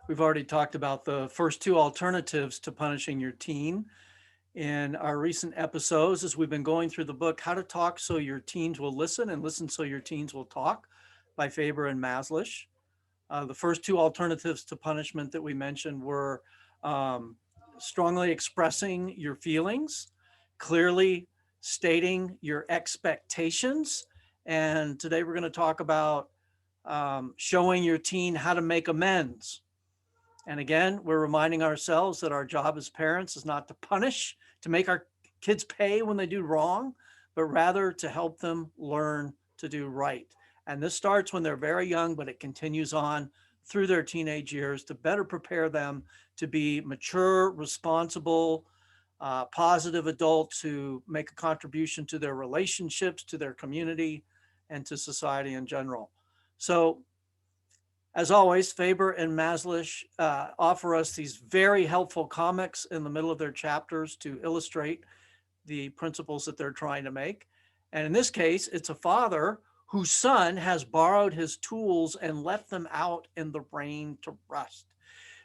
We've already talked about the first two alternatives to punishing your teen in our recent episodes as we've been going through the book, How to Talk So Your Teens Will Listen and Listen So Your Teens Will Talk by Faber and Maslish. The first two alternatives to punishment that we mentioned were um, strongly expressing your feelings, clearly stating your expectations. And today we're going to talk about showing your teen how to make amends. And again, we're reminding ourselves that our job as parents is not to punish, to make our kids pay when they do wrong, but rather to help them learn to do right. And this starts when they're very young, but it continues on through their teenage years to better prepare them to be mature, responsible, positive adults who make a contribution to their relationships, to their community, and to society in general. So as always, Faber and Maslish offer us these very helpful comics in the middle of their chapters to illustrate the principles that they're trying to make. And in this case, it's a father whose son has borrowed his tools and left them out in the rain to rust.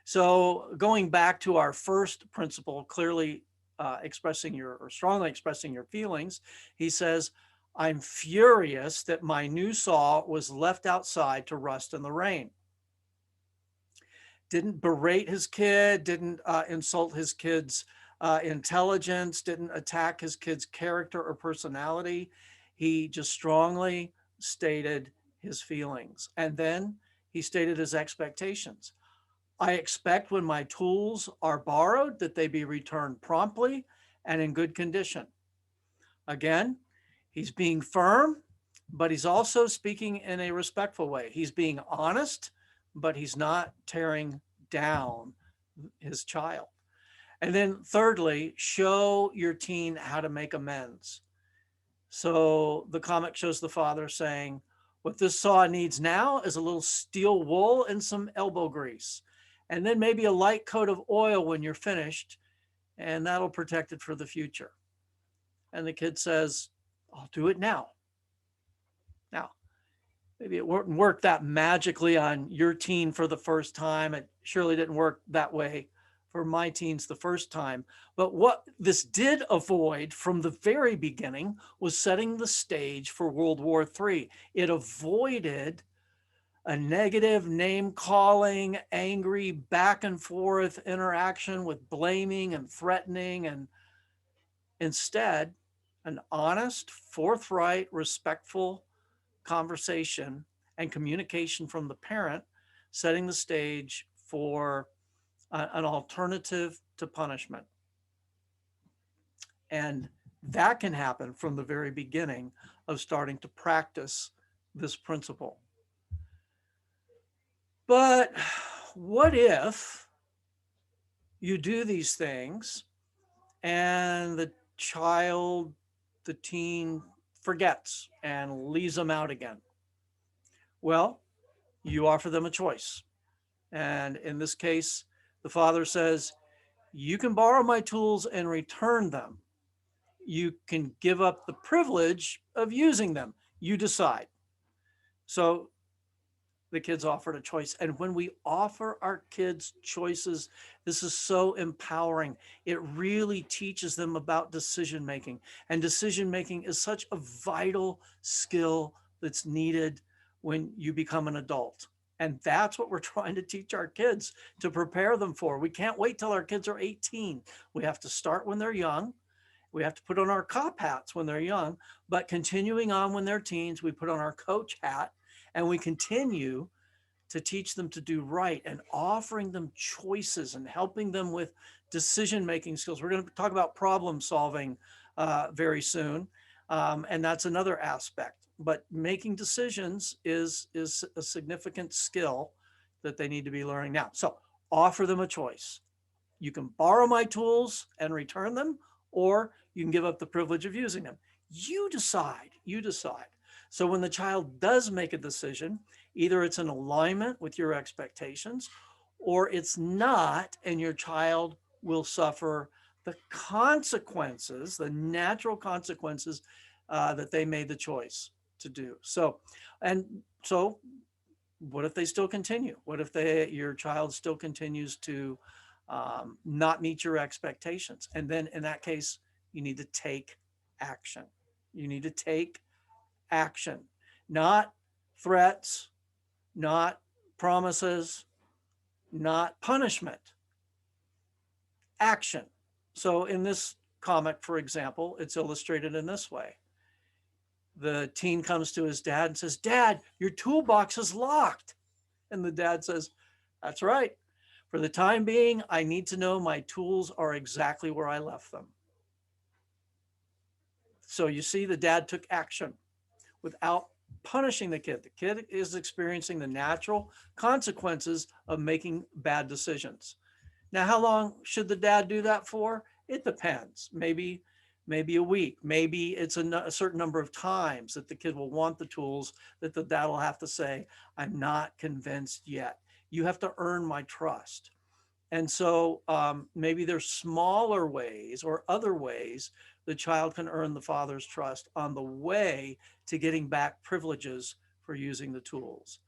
So going back to our first principle, clearly expressing your or strongly expressing your feelings, he says, I'm furious that my new saw was left outside to rust in the rain. Didn't berate his kid, didn't insult his kid's intelligence, didn't attack his kid's character or personality. He just strongly stated his feelings. And then he stated his expectations. I expect when my tools are borrowed that they be returned promptly and in good condition. Again, he's being firm, but he's also speaking in a respectful way. He's being honest, but he's not tearing down his child. And then thirdly, show your teen how to make amends. So the comic shows the father saying, what this saw needs now is a little steel wool and some elbow grease, and then maybe a light coat of oil when you're finished, and that'll protect it for the future. And the kid says, I'll do it now. Now, maybe it wouldn't work that magically on your teen for the first time. It surely didn't work that way for my teens the first time. But what this did avoid from the very beginning was setting the stage for World War III. It avoided a negative name calling, angry back and forth interaction with blaming and threatening, and instead, an honest, forthright, respectful conversation and communication from the parent, setting the stage for an alternative to punishment. And that can happen from the very beginning of starting to practice this principle. But what if you do these things and the child, the teen forgets and leaves them out again? Well, you offer them a choice. And in this case, the father says, you can borrow my tools and return them. You can give up the privilege of using them. You decide. So the kids offered a choice. And when we offer our kids choices, this is so empowering. It really teaches them about decision making. And decision making is such a vital skill that's needed when you become an adult. And that's what we're trying to teach our kids to prepare them for. We can't wait till our kids are 18. We have to start when they're young. We have to put on our cop hats when they're young, but continuing on when they're teens, we put on our coach hat and we continue to teach them to do right and offering them choices and helping them with decision-making skills. We're going to talk about problem solving very soon. And that's another aspect. But making decisions is a significant skill that they need to be learning now. So offer them a choice. You can borrow my tools and return them, or you can give up the privilege of using them. You decide. You decide. So when the child does make a decision, either it's in alignment with your expectations or it's not, and your child will suffer the consequences, the natural consequences that they made the choice to do. So What if they still continue? What if your child still continues to not meet your expectations? And then in that case, you need to take action. You need to take action, not threats, not promises, not punishment, action. So in this comic, for example, it's illustrated in this way. The teen comes to his dad and says, "Dad, your toolbox is locked." And the dad says, "That's right. For the time being, I need to know my tools are exactly where I left them." So you see, the dad took action without punishing the kid. The kid is experiencing the natural consequences of making bad decisions. Now, how long should the dad do that for? It depends. Maybe a week. Maybe it's a certain number of times that the kid will want the tools, that the dad will have to say, "I'm not convinced yet. You have to earn my trust." And so maybe there's smaller ways or other ways the child can earn the father's trust on the way to getting back privileges for using the tools.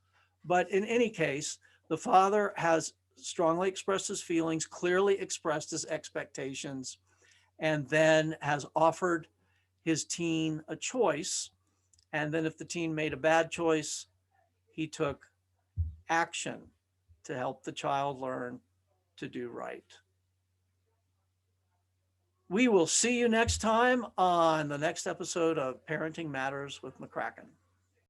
But in any case, the father has strongly expressed his feelings, clearly expressed his expectations, and then has offered his teen a choice. And then if the teen made a bad choice, he took action to help the child learn to do right. We will see you next time on the next episode of Parenting Matters with McCracken.